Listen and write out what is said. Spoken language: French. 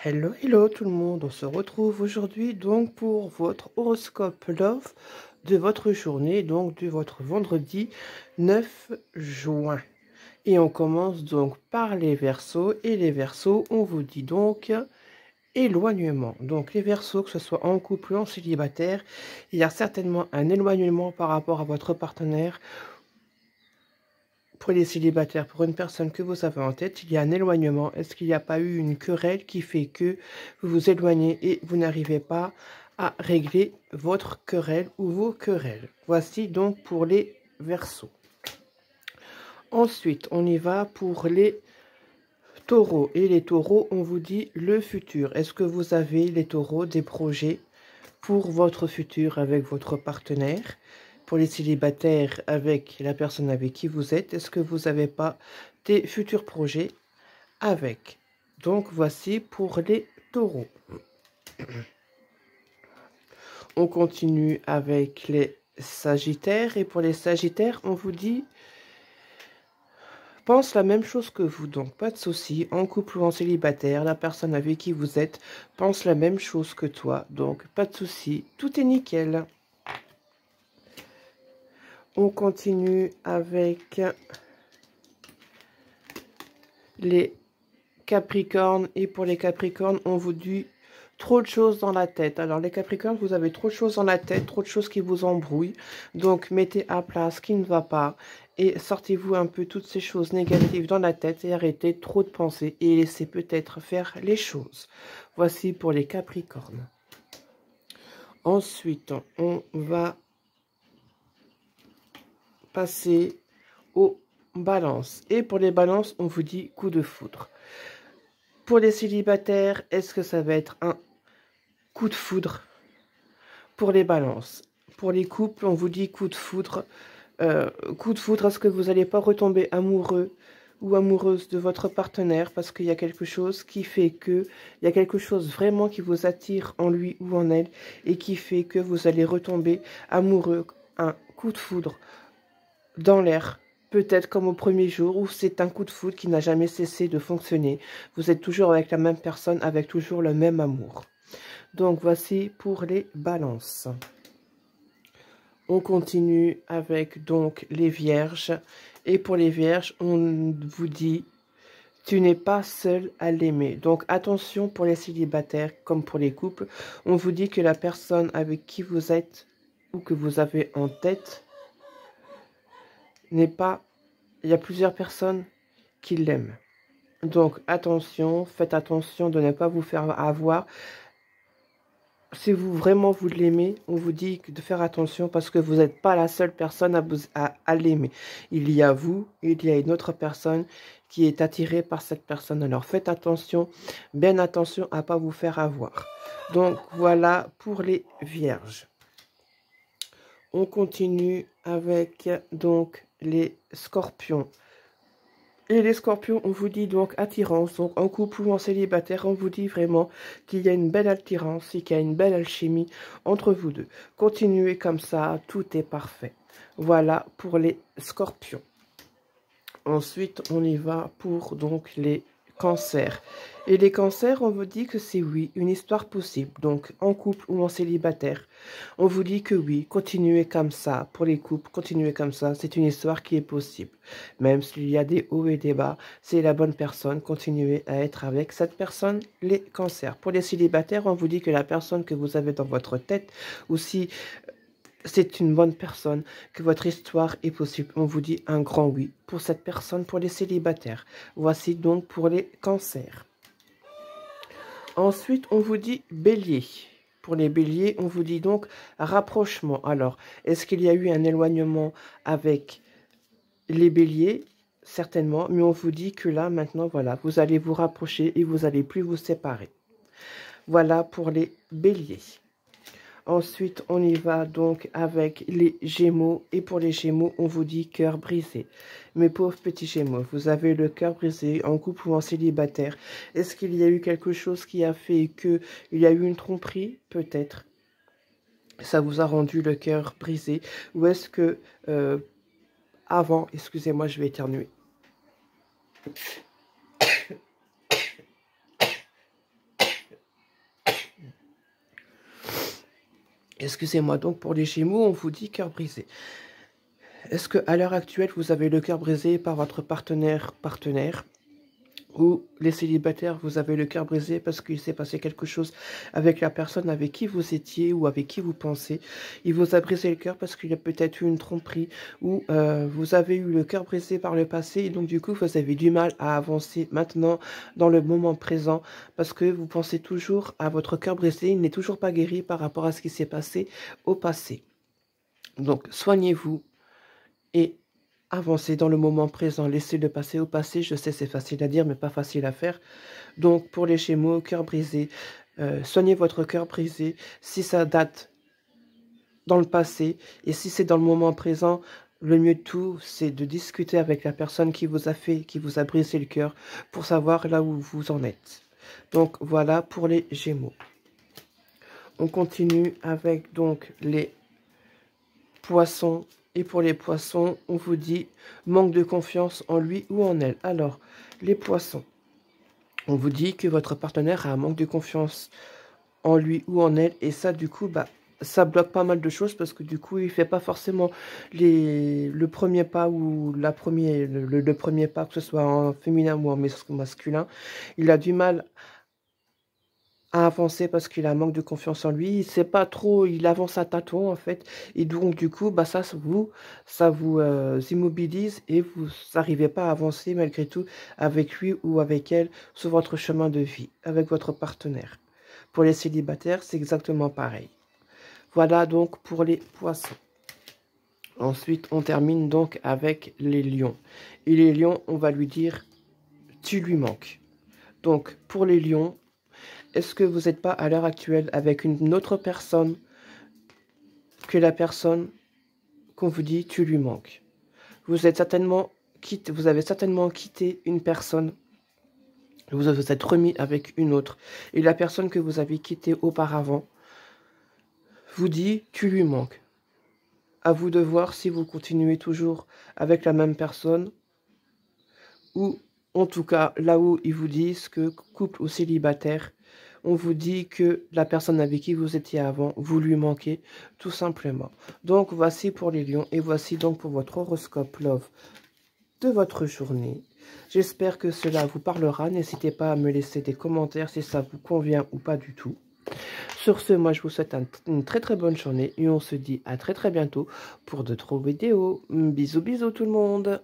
Hello, hello tout le monde, on se retrouve aujourd'hui donc pour votre horoscope Love de votre journée, donc de votre vendredi 9 juin. Et on commence donc par les Verseaux, et les Verseaux, on vous dit donc éloignement. Donc les Verseaux, que ce soit en couple ou en célibataire, il y a certainement un éloignement par rapport à votre partenaire. Pour les célibataires, pour une personne que vous avez en tête, il y a un éloignement. Est-ce qu'il n'y a pas eu une querelle qui fait que vous vous éloignez et vous n'arrivez pas à régler votre querelle ou vos querelles? Voici donc pour les Verseaux. Ensuite, on y va pour les Taureaux. Et les Taureaux, on vous dit le futur. Est-ce que vous avez, les Taureaux, des projets pour votre futur avec votre partenaire? Pour les célibataires, avec la personne avec qui vous êtes, est-ce que vous n'avez pas des futurs projets avec? Donc, voici pour les Taureaux. On continue avec les Sagittaires. Et pour les Sagittaires, on vous dit pense la même chose que vous. Donc, pas de souci. En couple ou en célibataire, la personne avec qui vous êtes pense la même chose que toi. Donc, pas de souci. Tout est nickel. On continue avec les Capricornes. Et pour les Capricornes, on vous dit trop de choses dans la tête. Alors les Capricornes, vous avez trop de choses dans la tête, trop de choses qui vous embrouillent. Donc mettez à plat ce qui ne va pas et sortez-vous un peu toutes ces choses négatives dans la tête et arrêtez trop de penser et laissez peut-être faire les choses. Voici pour les Capricornes. Ensuite, on va passer aux Balances. Et pour les Balances, on vous dit coup de foudre. Pour les célibataires, est-ce que ça va être un coup de foudre? Pour les Balances. Pour les couples, on vous dit coup de foudre. Coup de foudre, est-ce que vous n'allez pas retomber amoureux ou amoureuse de votre partenaire parce qu'il y a quelque chose qui fait que, il y a quelque chose vraiment qui vous attire en lui ou en elle et qui fait que vous allez retomber amoureux, un coup de foudre dans l'air. Peut-être comme au premier jour où c'est un coup de foudre qui n'a jamais cessé de fonctionner. Vous êtes toujours avec la même personne, avec toujours le même amour. Donc voici pour les Balances. On continue avec donc les Vierges. Et pour les Vierges, on vous dit tu n'es pas seul à l'aimer. Donc attention pour les célibataires comme pour les couples. On vous dit que la personne avec qui vous êtes ou que vous avez en tête n'est pas... Il y a plusieurs personnes qui l'aiment. Donc attention, faites attention de ne pas vous faire avoir. Si vous vraiment vous l'aimez, on vous dit de faire attention parce que vous n'êtes pas la seule personne à l'aimer. Il y a vous, il y a une autre personne qui est attirée par cette personne. Alors faites attention, bien attention à ne pas vous faire avoir. Donc voilà pour les Vierges. On continue avec donc les Scorpions. Et les Scorpions, on vous dit donc attirance. Donc en couple ou en célibataire, on vous dit vraiment qu'il y a une belle attirance et qu'il y a une belle alchimie entre vous deux. Continuez comme ça, tout est parfait. Voilà pour les Scorpions. Ensuite, on y va pour donc les Cancers. Et les Cancers, on vous dit que c'est oui, une histoire possible. Donc en couple ou en célibataire, on vous dit que oui, continuez comme ça. Pour les couples, continuez comme ça. C'est une histoire qui est possible. Même s'il y a des hauts et des bas, c'est la bonne personne. Continuez à être avec cette personne, les Cancers. Pour les célibataires, on vous dit que la personne que vous avez dans votre tête, aussi, c'est une bonne personne, que votre histoire est possible. On vous dit un grand oui pour cette personne, pour les célibataires. Voici donc pour les Cancers. Ensuite, on vous dit Bélier. Pour les Béliers, on vous dit donc rapprochement. Alors, est-ce qu'il y a eu un éloignement avec les Béliers? Certainement, mais on vous dit que là, maintenant, voilà, vous allez vous rapprocher et vous n'allez plus vous séparer. Voilà pour les Béliers. Ensuite, on y va donc avec les Gémeaux. Et pour les Gémeaux, on vous dit cœur brisé. Mes pauvres petits Gémeaux, vous avez le cœur brisé en couple ou en célibataire. Est-ce qu'il y a eu quelque chose qui a fait qu'il y a eu une tromperie? Peut-être. Ça vous a rendu le cœur brisé. Ou est-ce que avant, excusez-moi, je vais éternuer. Excusez-moi, donc pour les Gémeaux, on vous dit cœur brisé. Est-ce qu'à l'heure actuelle, vous avez le cœur brisé par votre partenaire ou les célibataires, vous avez le cœur brisé parce qu'il s'est passé quelque chose avec la personne avec qui vous étiez ou avec qui vous pensez. Il vous a brisé le cœur parce qu'il y a peut-être eu une tromperie ou vous avez eu le cœur brisé par le passé et donc du coup vous avez du mal à avancer maintenant dans le moment présent parce que vous pensez toujours à votre cœur brisé, il n'est toujours pas guéri par rapport à ce qui s'est passé au passé. Donc soignez-vous et avancez dans le moment présent, laissez le passé au passé. Je sais, c'est facile à dire, mais pas facile à faire. Donc, pour les Gémeaux, cœur brisé, soignez votre cœur brisé. Si ça date dans le passé et si c'est dans le moment présent, le mieux de tout, c'est de discuter avec la personne qui vous a brisé le cœur pour savoir là où vous en êtes. Donc, voilà pour les Gémeaux. On continue avec donc les Poissons. Et pour les Poissons, on vous dit manque de confiance en lui ou en elle. Alors, les Poissons, on vous dit que votre partenaire a un manque de confiance en lui ou en elle. Et ça, du coup, ça bloque pas mal de choses parce que du coup, il fait pas forcément le premier pas ou le premier pas, que ce soit en féminin ou en masculin. Il a du mal à avancer parce qu'il a un manque de confiance en lui. Il sait pas trop, il avance à tâtons en fait. Et donc du coup, ça vous immobilise et vous n'arrivez pas à avancer malgré tout avec lui ou avec elle sur votre chemin de vie, avec votre partenaire. Pour les célibataires, c'est exactement pareil. Voilà donc pour les Poissons. Ensuite, on termine donc avec les Lions. Et les Lions, on va lui dire, tu lui manques. Donc pour les Lions, est-ce que vous n'êtes pas à l'heure actuelle avec une autre personne que la personne qu'on vous dit tu lui manques? Vous avez certainement quitté une personne, vous vous êtes remis avec une autre, et la personne que vous avez quittée auparavant vous dit tu lui manques. À vous de voir si vous continuez toujours avec la même personne, ou en tout cas là où ils vous disent que couple ou célibataire, on vous dit que la personne avec qui vous étiez avant, vous lui manquez, tout simplement. Donc, voici pour les Lions et voici donc pour votre horoscope Love de votre journée. J'espère que cela vous parlera. N'hésitez pas à me laisser des commentaires si ça vous convient ou pas du tout. Sur ce, moi, je vous souhaite une très très bonne journée et on se dit à très très bientôt pour d'autres vidéos. Bisous bisous tout le monde.